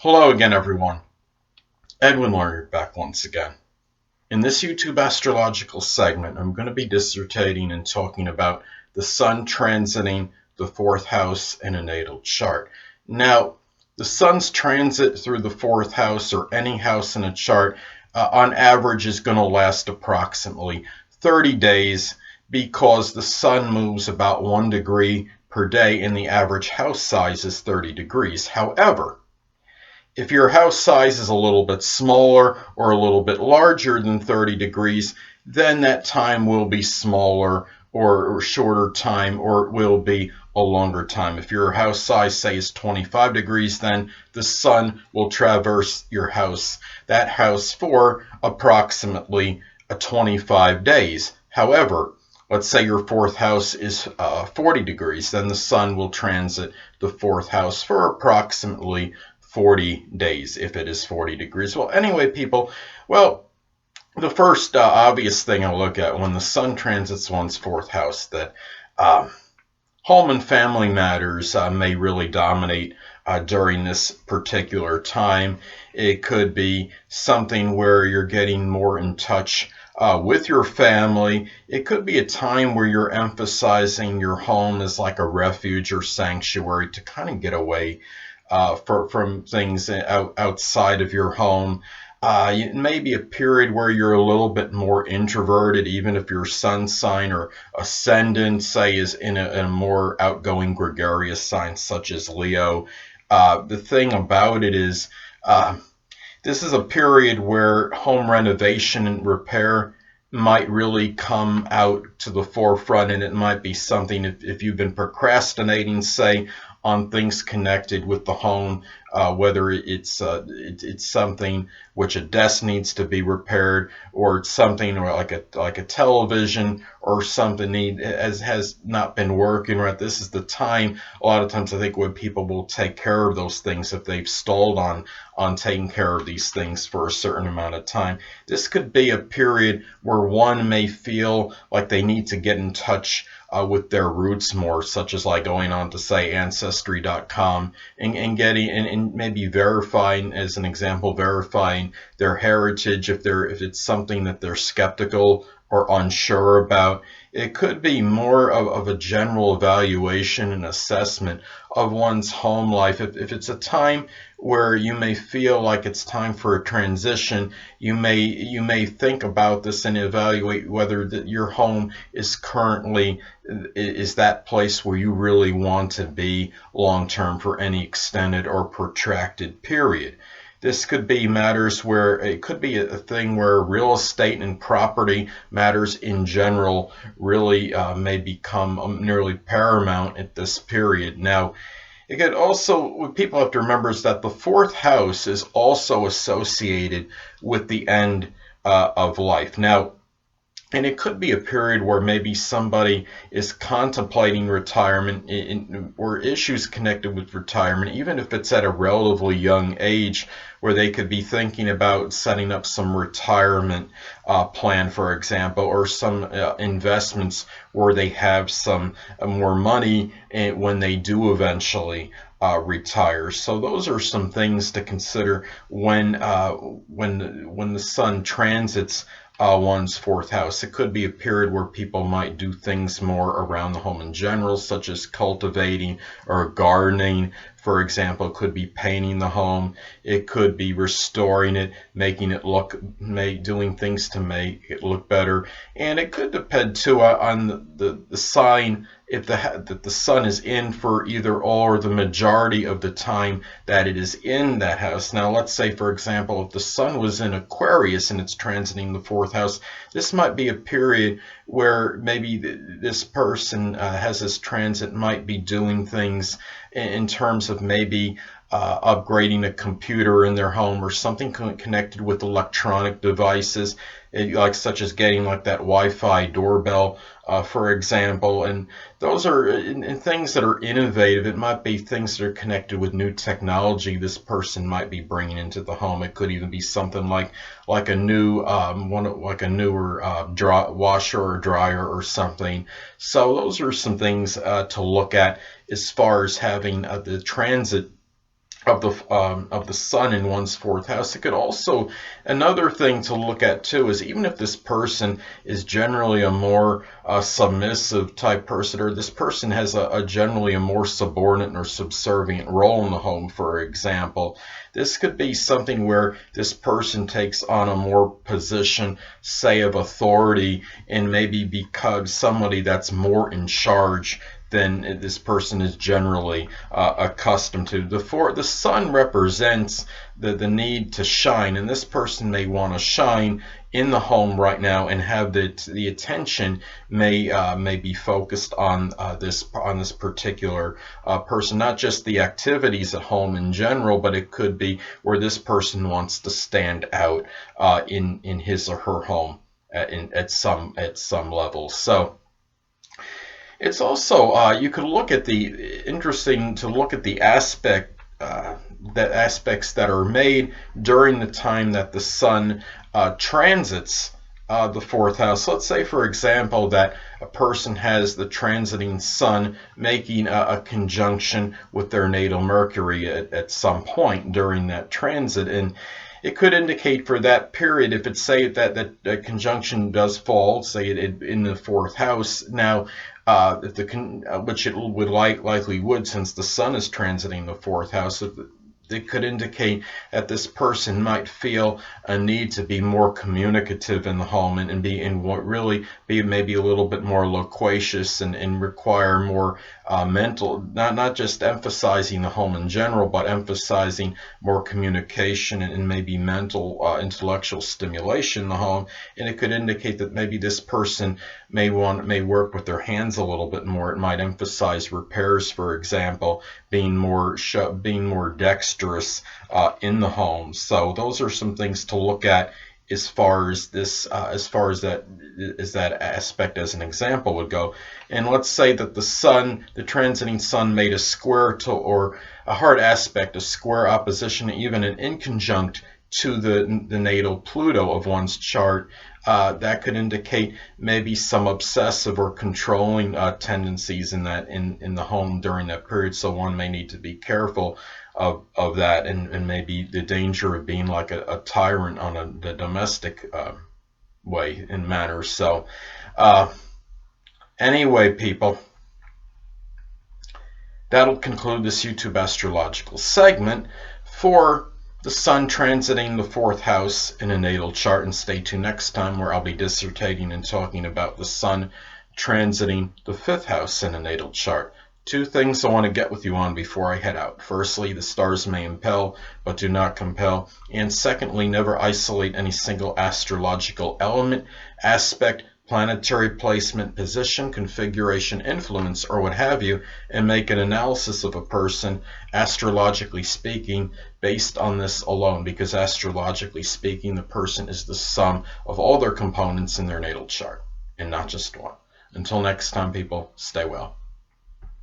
Hello again, everyone. Edwin Learnard back once again. In this YouTube astrological segment, I'm going to be dissertating and talking about the sun transiting the fourth house in a natal chart. Now, the sun's transit through the fourth house or any house in a chart on average is going to last approximately 30 days because the sun moves about 1 degree per day and the average house size is 30 degrees. However, if your house size is a little bit smaller or a little bit larger than 30 degrees, then that time will be smaller or shorter time, or it will be a longer time. If your house size, say, is 25 degrees, then the sun will traverse that house for approximately 25 days. However, let's say your fourth house is 40 degrees, then the sun will transit the fourth house for approximately 40 days if it is 40 degrees. Well, anyway, people, the first obvious thing I look at when the sun transits one's fourth house, that home and family matters may really dominate during this particular time. It could be something where you're getting more in touch with your family. It could be a time where you're emphasizing your home as like a refuge or sanctuary to kind of get away from things outside of your home. It may be a period where you're a little bit more introverted, even if your sun sign or ascendant, say, is in a more outgoing gregarious sign such as Leo. The thing about it is this is a period where home renovation and repair might really come out to the forefront, and it might be something if you've been procrastinating, say, on things connected with the home, whether it's something which a desk needs to be repaired, or it's something like a television or something has not been working right. This is the time. A lot of times, I think when people will take care of those things if they've stalled on taking care of these things for a certain amount of time. This could be a period where one may feel like they need to get in touch with their roots more, such as like going on to, say, ancestry.com and getting and maybe verifying, as an example, verifying their heritage if it's something that they're skeptical or unsure about. It could be more of a general evaluation and assessment of one's home life. If it's a time where you may feel like it's time for a transition, you may think about this and evaluate whether your home is currently is that place where you really want to be long term for any extended or protracted period. This could be matters where it could be a thing where real estate and property matters in general really may become nearly paramount at this period. Now, it could also, what people have to remember is that the fourth house is also associated with the end of life. Now, and it could be a period where maybe somebody is contemplating retirement or issues connected with retirement, even if it's at a relatively young age, where they could be thinking about setting up some retirement plan, for example, or some investments where they have some more money when they do eventually retire. So those are some things to consider when the sun transits one's fourth house. It could be a period where people might do things more around the home in general, such as cultivating or gardening. For example, it could be painting the home. It could be restoring it, making it doing things to make it look better. And it could depend too on the sign, if that the sun is in for either all or the majority of the time that it is in that house. Now, let's say, for example, if the sun was in Aquarius and it's transiting the fourth house, this might be a period where maybe this person has this transit, might be doing things in terms of maybe upgrading a computer in their home or something connected with electronic devices, like such as getting like that Wi-Fi doorbell, for example. And those are things that are innovative. It might be things that are connected with new technology this person might be bringing into the home. It could even be something like a new newer washer or dryer or something. So those are some things to look at as far as having the transit of the sun in one's fourth house. It could also, another thing to look at too is, even if this person is generally a more submissive type person, or this person has a generally a more subordinate or subservient role in the home, for example, this could be something where this person takes on a more position, say, of authority, and maybe because somebody that's more in charge than this person is generally accustomed to. The sun represents the need to shine, and this person may want to shine in the home right now and have the attention may be focused on this particular person, not just the activities at home in general, but it could be where this person wants to stand out in his or her home at some level. So it's also you could look at the interesting to look at the aspects that are made during the time that the sun transits the fourth house. Let's say, for example, that a person has the transiting sun making a conjunction with their natal Mercury at some point during that transit, and it could indicate for that period, if it's say that conjunction does fall, say it in the fourth house. Now, if which it would likely would, since the sun is transiting the fourth house, it could indicate that this person might feel a need to be more communicative in the home, and really be maybe a little bit more loquacious, and require more mental, not just emphasizing the home in general, but emphasizing more communication and maybe mental intellectual stimulation in the home. And it could indicate that maybe this person may work with their hands a little bit more. It might emphasize repairs, for example, being more dexterous in the home. So those are some things to look at as far as that aspect as an example would go. And let's say that the transiting sun made a square to, or a hard aspect, a square opposition, even an inconjunct to the natal Pluto of one's chart. That could indicate maybe some obsessive or controlling tendencies in the home during that period. So one may need to be careful of that, and maybe the danger of being like a tyrant on the domestic way and manner. So anyway, people, that'll conclude this YouTube astrological segment for the sun transiting the fourth house in a natal chart. And stay tuned next time, where I'll be dissertating and talking about the sun transiting the fifth house in a natal chart. Two things I want to get with you on before I head out. Firstly, the stars may impel, but do not compel. And secondly, never isolate any single astrological element, aspect, planetary placement, position, configuration, influence, or what have you, and make an analysis of a person, astrologically speaking, based on this alone. Because astrologically speaking, the person is the sum of all their components in their natal chart, and not just one. Until next time, people, stay well.